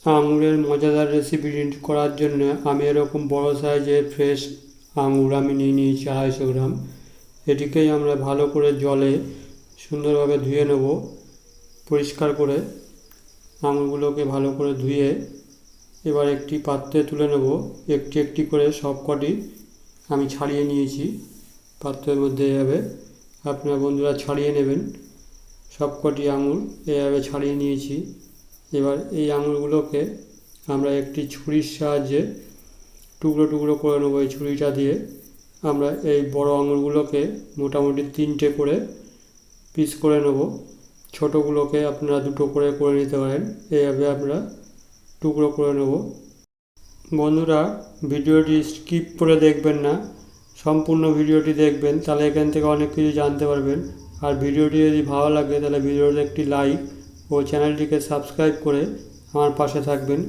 আঙুরের মজাদার রেসিপি করার জন্য আমি এরকম বড় সাইজের ফ্রেশ আঙুর আমি নিয়ে নিয়েছি 250 গ্রাম। এটিকেই আমরা ভালো করে জলে সুন্দরভাবে ধুয়ে নেব। পরিষ্কার করে আঙুরগুলোকে ভালো করে ধুয়ে এবার একটি পাত্রে তুলে নেব। একটি একটি করে সব কটি আমি ছাড়িয়ে নিয়েছি পাত্রের মধ্যে। এভাবে আপনারা বন্ধুরা ছাড়িয়ে নেবেন। সব কটি আঙুর এভাবে ছাড়িয়ে নিয়েছি। এবার এই আঙুরগুলোকে আমরা একটি ছুরির সাহায্যে টুকরো টুকরো করে নেবো। এই ছুরিটা দিয়ে আমরা এই বড় আঙুরগুলোকে মোটামুটি 3টে করে পিস করে নেব। ছোটোগুলোকে আপনারা 2টো করে করে নিতে পারেন। এইভাবে আমরা টুকরো করে নেব। বন্ধুরা, ভিডিওটি স্কিপ করে দেখবেন না, সম্পূর্ণ ভিডিওটি দেখবেন, তাহলে এখান থেকে অনেক কিছু জানতে পারবেন। আর ভিডিওটি যদি ভালো লাগে তাহলে ভিডিওতে একটি লাইক ও চ্যানেলটিকে সাবস্ক্রাইব করে আমার পাশে থাকবেন।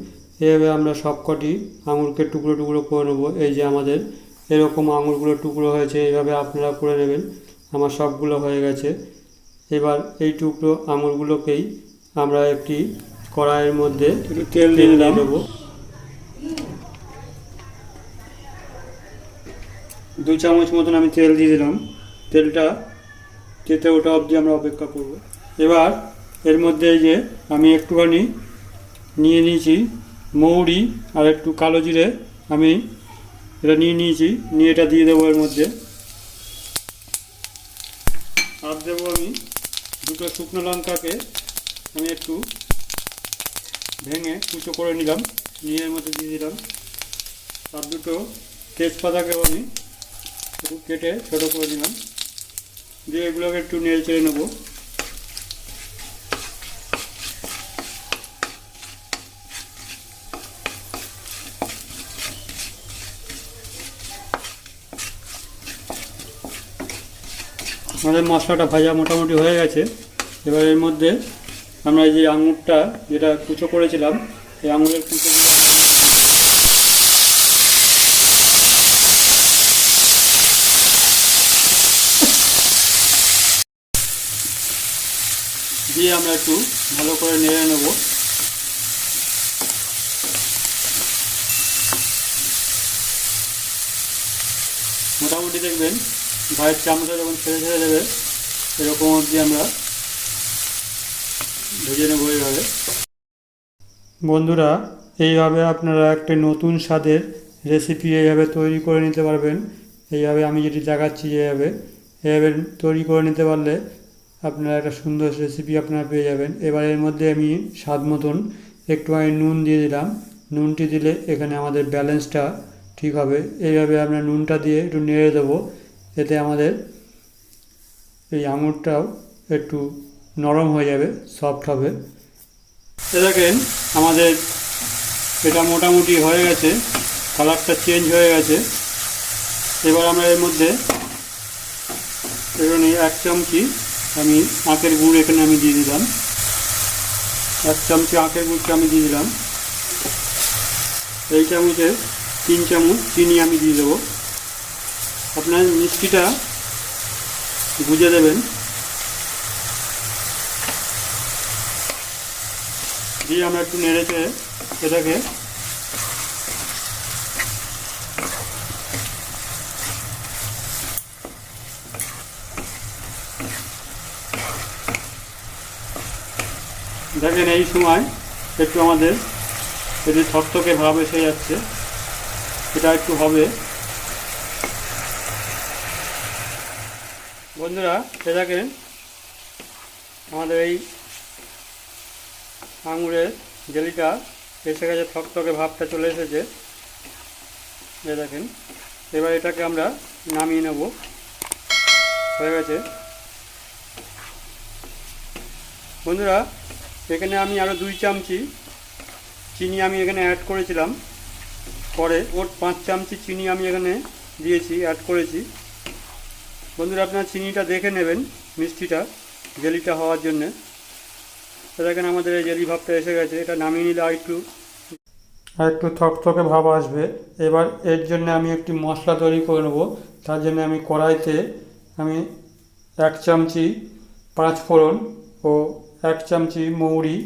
এভাবে আমরা সবকটি আঙুরকে টুকরো টুকরো করে নেব। এই যে আমাদের এরকম আঙুরগুলো টুকরো হয়েছে, এইভাবে আপনারা করে নেবেন। আমার সবগুলো হয়ে গেছে। এবার এই টুকরো আঙুরগুলোকেই আমরা একটি কড়াইয়ের মধ্যে তেল দিয়ে দেবো। 2 চামচ মতন আমি তেল দিয়ে দিলাম। তেলটা তেতে ওটা অবধি আমরা অপেক্ষা করব। এবার এর মধ্যে এই যে আমি একটুখানি নিয়ে নিয়েছি মৌরি আর একটু কালো জিরে, আমি এটা নিয়ে নিয়েছি। নিয়ে এটা দিয়ে দেবো এর মধ্যে। আর দেবো আমি 2টো শুকনো লঙ্কাকে আমি একটু ভেঙে কুচো করে নিলাম, নিয়ে এর মধ্যে দিয়ে দিলাম। আর 2টো তেজপাতাকেও আমি একটু কেটে ছোটো করে দিলাম, দিয়ে এগুলোকে একটু নেড়ে চেড়ে নেবো। আমাদের মশলাটা ভাজা মোটামুটি হয়ে গেছে। এবার এর মধ্যে আমরা এই যে আঙুরটা যেটা কুচো করেছিলাম, এই আঙুরের কুচোগুলো দিয়ে আমরা একটু ভালো করে নেড়ে নেব। মোটামুটি দেখবেন ভাইয়ের চামচা যখন ছেড়ে ছেড়ে দেবে এরকম অবধি আমরা ভেজে নেব এইভাবে। বন্ধুরা, এইভাবে আপনারা একটা নতুন স্বাদের রেসিপি এইভাবে তৈরি করে নিতে পারবেন। এইভাবে আমি যেটি দেখাচ্ছি এইভাবে তৈরি করে নিতে পারলে আপনারা একটা সুন্দর রেসিপি আপনারা পেয়ে যাবেন। এবার এর মধ্যে আমি স্বাদ মতন একটু আমি নুন দিয়ে দিলাম। নুনটি দিলে এখানে আমাদের ব্যালেন্সটা ঠিক হবে। এইভাবে আমরা নুনটা দিয়ে একটু নেড়ে দেবো, এতে আমাদের এই আঙুরটাও একটু নরম হয়ে যাবে, সফট হবে। দেখেন আমাদের এটা মোটামুটি হয়ে গেছে, কালারটা চেঞ্জ হয়ে গেছে। এবার আমরা এর মধ্যে এখানে 1 চামচি আমি আখের গুড় এখানে আমি দিয়ে দিলাম। 1 চামচি আখের গুড়টা আমি দিয়ে দিলাম। এই চামচে 3 চামচ চিনি আমি দিয়ে দেবো। আপনার মিষ্টিটা বুঝে দেবেন। দিয়ে আমরা একটু নেড়েছে এটাকে দেখেন এই সময় একটু আমাদের যদি থকথকে ভাব এসে যাচ্ছে, এটা একটু হবে। বন্ধুরা, এ দেখেন আমাদের এই আঙুরের জেলিটা এসে গেছে, থকথকে ভাবটা চলে এসেছে। এ দেখেন এবার এটাকে আমরা নামিয়ে নেব। হয়ে গেছে। বন্ধুরা, এখানে আমি আরও 2 চামচি চিনি আমি এখানে অ্যাড করেছিলাম। পরে ওর 5 চামচি চিনি আমি এখানে দিয়েছি, অ্যাড করেছি। বন্ধুরা, আপনারা চিনিটা দেখে নেবেন মিষ্টিটা জেলিটা হওয়ার জন্যে। দেখেন আমাদের এই জেলি ভাবটা এসে গেছে। এটা নামিয়ে নিলে আর একটু থকথকে ভাব আসবে। এবার এর জন্য আমি একটি মশলা তৈরি করে নেব। তার জন্য আমি কড়াইতে আমি 1 চামচি 5 ফোড়ন ও 1 চামচি মৌরি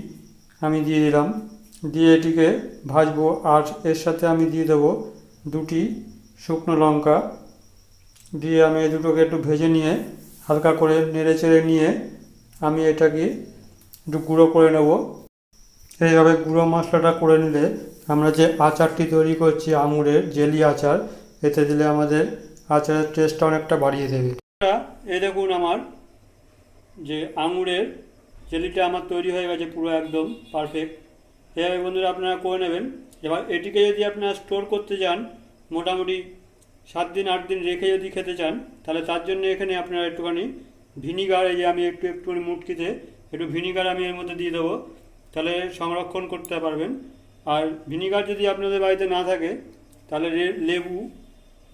আমি দিয়ে দিলাম। দিয়ে এটিকে ভাজবো। আর এর সাথে আমি দিয়ে দেবো 2টি শুকনো লঙ্কা, দিয়ে আমি এই দুটোকে একটু ভেজে নিয়ে হালকা করে নেড়ে চেড়ে নিয়ে আমি এটাকে একটু গুঁড়ো করে নেব। এইভাবে গুঁড়ো মশলাটা করে নিলে আমরা যে আচারটি তৈরি করছি আঙুরের জেলি আচার, এতে দিলে আমাদের আচারের টেস্টটা অনেকটা বাড়িয়ে দেবে। এই দেখুন আমার যে আঙুরের জেলিটা আমার তৈরি হয়ে গেছে, পুরো একদম পারফেক্ট। এভাবে বন্ধুরা আপনারা করে নেবেন। এবার এটিকে যদি আপনারা স্টোর করতে চান, মোটামুটি 7 দিন 8 দিন রেখে যদি খেতে চান, তাহলে তার জন্য এখানে আপনারা একটুখানি ভিনিগার, এই যে আমি একটুখানি মুটকিতে একটু ভিনিগার আমি এর মধ্যে দিয়ে দেবো, তাহলে সংরক্ষণ করতে পারবেন। আর ভিনিগার যদি আপনাদের বাড়িতে না থাকে, তাহলে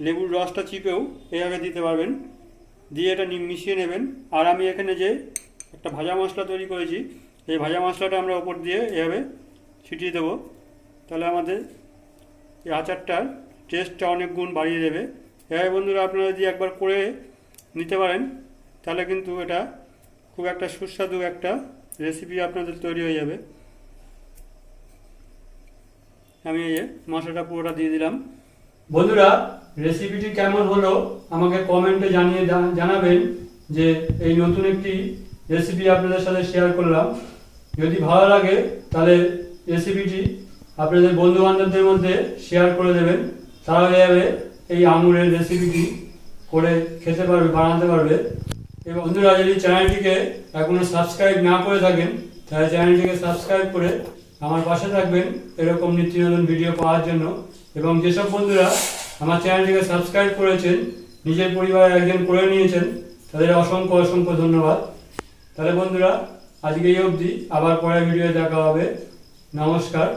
লেবুর রসটা চিপেও এইভাবে দিতে পারবেন, দিয়ে এটা মিশিয়ে নেবেন। আর আমি এখানে যে একটা ভাজা মশলা তৈরি করেছি, এই ভাজা মশলাটা আমরা ওপর দিয়ে এভাবে ছিটিয়ে দেবো, তাহলে আমাদের এই আচারটার টেস্টটা অনেক গুণ বাড়িয়ে দেবে। এভাবে বন্ধুরা আপনারা যদি একবার করে নিতে পারেন, তাহলে কিন্তু এটা খুব একটা সুস্বাদু একটা রেসিপি আপনাদের তৈরি হয়ে যাবে। আমি এই মশলাটা পুরোটা দিয়ে দিলাম। বন্ধুরা, রেসিপিটি কেমন হলো আমাকে কমেন্টে জানাবেন যে এই নতুন একটি রেসিপি আপনাদের সাথে শেয়ার করলাম। যদি ভালো লাগে তাহলে রেসিপিটি আপনাদের বন্ধুবান্ধবদের মধ্যে শেয়ার করে দেবেন, তাহলে এই আঙুরের রেসিপিটি করে খেতে পারবে, বানাতে পারবে। এবং বন্ধুরা, যদি চ্যানেলটিকে এখনও সাবস্ক্রাইব না করে থাকেন, তাহলে চ্যানেলটিকে সাবস্ক্রাইব করে আমার পাশে থাকবেন এরকম নিত্য নতুন ভিডিও পাওয়ার জন্য। এবং যেসব বন্ধুরা আমার চ্যানেলটিকে সাবস্ক্রাইব করেছেন, নিজের পরিবারের একজন করে নিয়েছেন, তাদের অসংখ্য অসংখ্য ধন্যবাদ। তাহলে বন্ধুরা, আজকে এই অবধি, আবার পরের ভিডিও দেখা হবে। নমস্কার।